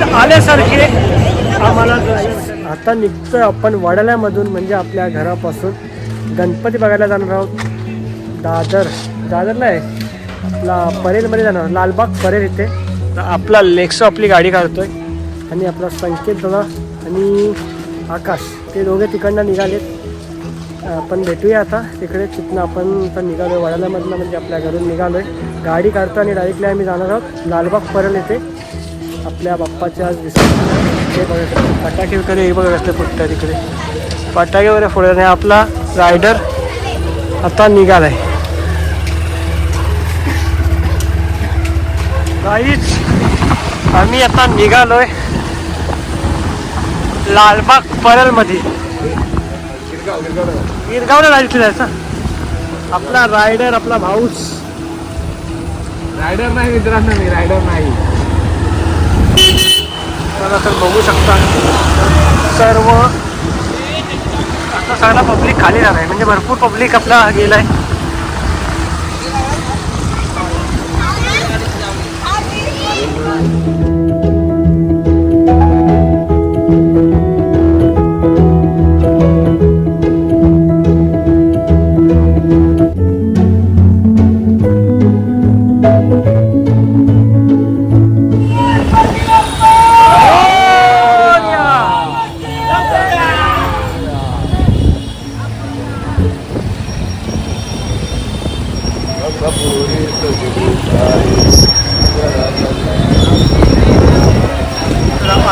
नींद आल्यासारखे आम्हाला. आता निघतोय आपण वडाल्यामधून, म्हणजे आपल्या घरापासून. गणपती बघायला जाणार आहोत. दादरला आहे आपला, परेलमध्ये जाणार, लालबाग परेल इथे. तर आपला लेक्सो आपली गाडी काढतोय आणि आपला संकेत दादा आणि आकाश ते दोघे तिकडनं निघालेत. आपण भेटूया आता तिकडे. तिथनं आपण आता निघालो आहे वडाल्यामधनं, म्हणजे आपल्या घरून निघालो आहे. गाडी काढतो आणि डायरेक्टली आम्ही जाणार आहोत लालबाग परेल येथे आपल्या बाप्पाच्या आज हे बघा फटाके वगैरे हे बघा कसले फुटतात तिकडे. फटाके वगैरे फोडत नाही. आपला रायडर आता निघाला आहे. गाईच आम्ही आता निघालोय लालबाग परेलमध्ये. गिरगावला जायचं. आपला रायडर, आपला भाऊच. रायडर नाही मित्रांनो, मी रायडर नाही. तर बघू शकता सर्व आता सगळा पब्लिक खाली जाणार आहे, म्हणजे भरपूर पब्लिक आपला गेलाय.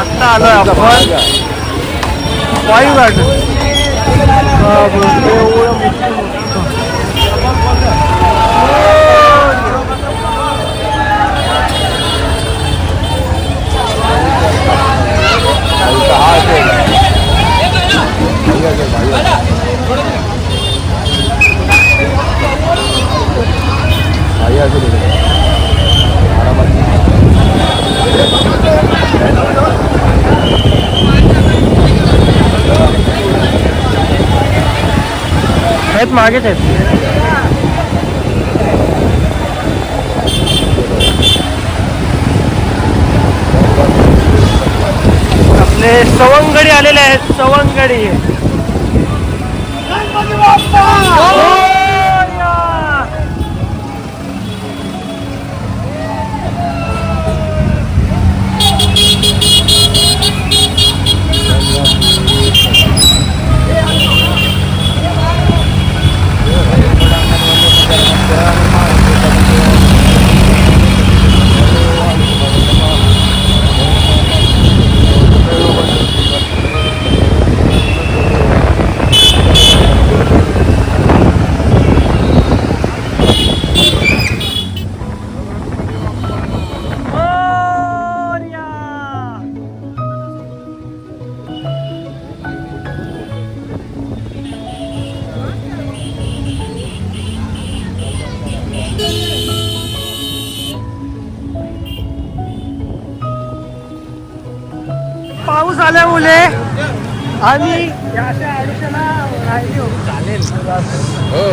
आता आलोय आपण वायू गार्डन. आहेत मागेच आहेत. आपले सवंगडी आलेले आहेत. सवंगडी पाऊस आल्यामुळे आम्ही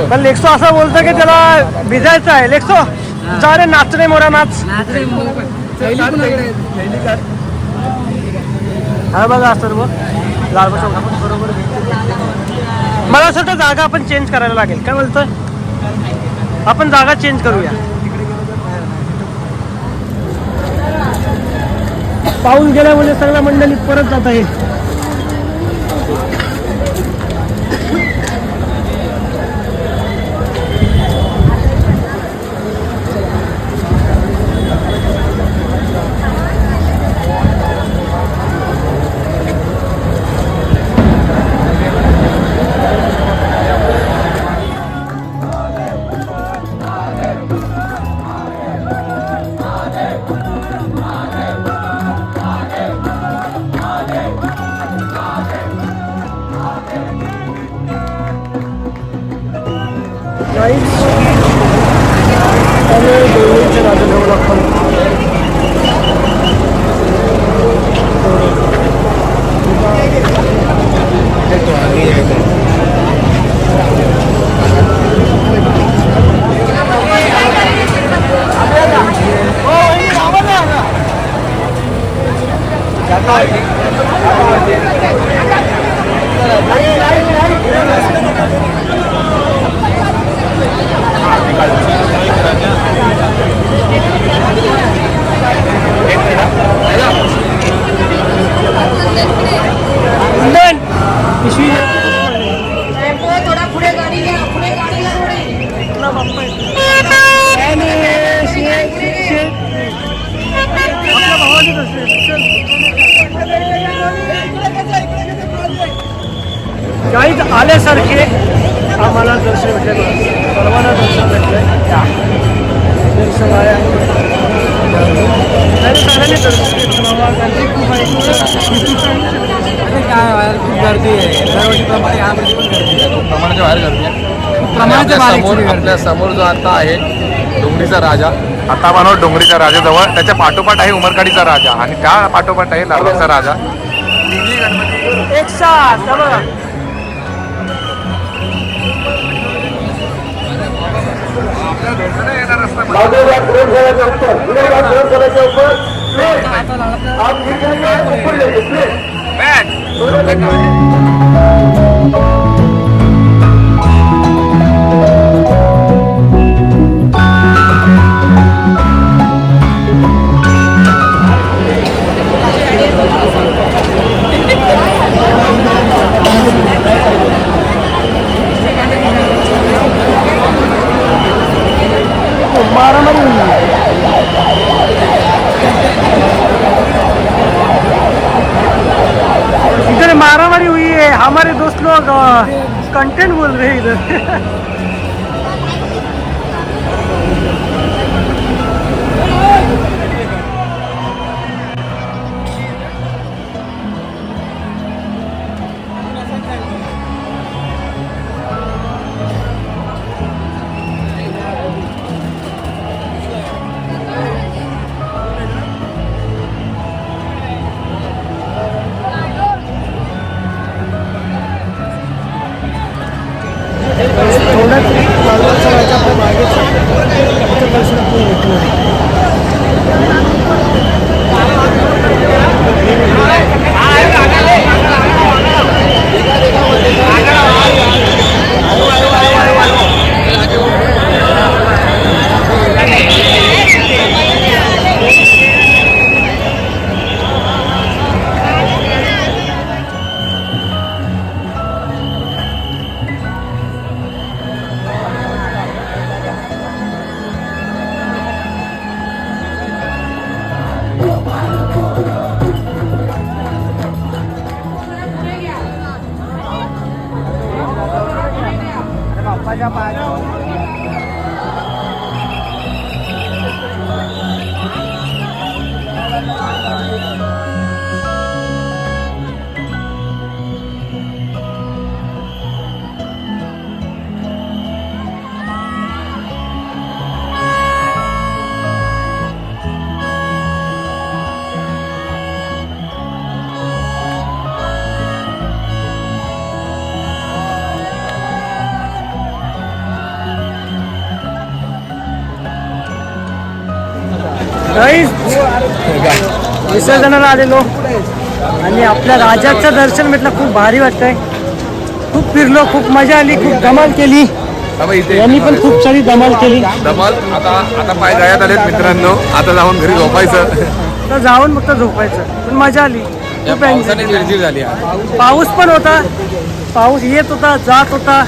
पण लेक्सो असं बोलतो की त्याला भिजायचं आहे. लेक्सो जा रे, नाच रे मोरा नाच. हा बघा सर्व लालबाग बरोबर. मला असं वाटतं जागा आपण चेंज करायला लागेल. काय बोलतोय, आपण जागा चेंज करूया. पाऊस गेल्यामुळे सगळ्या मंडळी परत जात आहे. गाईज आल्यासारखे आम्हाला दर्शन भेटले बघा. सर्वांना दर्शन भेटलंय. दर्शन आहे सगळ्यांनी दर्शन घेतलं बाबा. गर्दी खूप आहे. काय खूप गर्दी आहे दरवर्षीप्रमाणे यावर्षी पण गर्दी आहे. प्रमाणाच्या बाहेर गर्दी आहे. प्रमाणाच्या बाहेर समोर आपल्या समोर जो आता आहे डोंगरीचा राजा, आता बनव डोंगरीच्या राजाजवळ, त्याच्या पाठोपाठ आहे उमरकाडीचा राजा आणि त्या पाठोपाठ आहे लालबागचा राजा. तिन्ही गणपती एक साथ बघा. येणार असता इधर मारामारी हुई है. हमारे दोस्त लोग कंटेंट बोल रहे हैं इधर. विसर्जनाला आलेलो आणि आपल्या राजाचं दर्शन भेटलं. खूप भारी वाटतंय. खूप फिरलो, खूप मजा आली, खूप धमाल केली. यांनी पण खूप सारी धमाल केली. धमाल आता पाय गळ्यात आलेत मित्रांनो. आता जाऊन घरी झोपायचं. तर जाऊन फक्त झोपायचं. पण मजा आली. खूप चिडचिड झाली. पाऊस पण होता. पाऊस येत होता, जात होता,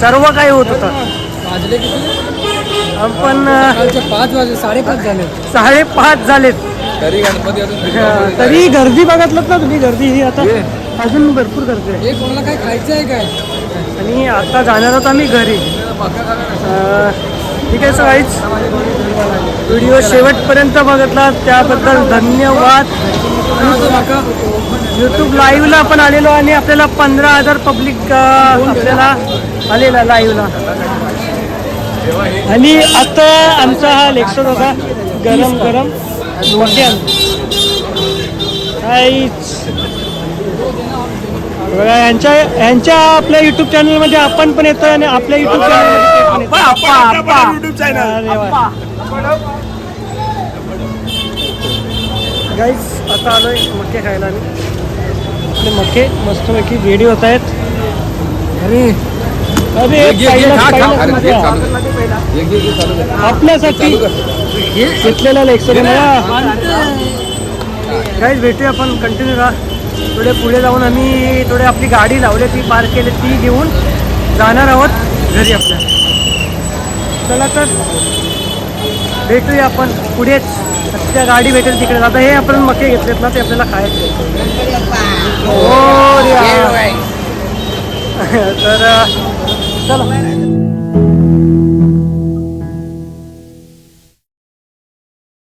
सर्व काही होत होतं. पण 5 वाजले, 5:30 झाले. 5:30 झालेत. तरी गणपती अजून तरी गर्दी बघितलं ना तुम्ही. गर्दी ही आता अजून भरपूर गर्दी आहे. हे कोणाला काय खायचं आहे काय? आणि आता जाणार आहोत आम्ही घरी. ठीक आहे. सो गाईज, व्हिडिओ शेवटपर्यंत बघितला त्याबद्दल धन्यवाद. यूट्यूब लाईव्हला आपण आलेलो आणि आपल्याला 15,000 पब्लिक आपल्याला आलेला लाईव्हला. आणि आता आमचा हा लेक्चर होता गरम गरम मोठ्या बघा. यांच्या आपल्या युट्यूब चॅनलमध्ये आपण पण येतोय आणि आपल्या युट्यूब चॅनल गाईज आता आलोय मक्के खायला. आणि मक्के मस्तपैकी रेडी होत आहेत. आपल्यासाठी घेतलेला लेक्चर गाईज. भेटूया आपण. कंटिन्यू राहा. थोडे पुढे जाऊन आम्ही थोडे आपली गाडी लावली, ती पार्क केली, ती घेऊन जाणार आहोत घरी आपल्या. चला तर भेटूया आपण पुढेच. त्या गाडी भेटेल तिकडे. आता हे आपण मक्के घेतलेत ना, ते आपल्याला खायचे. तर चला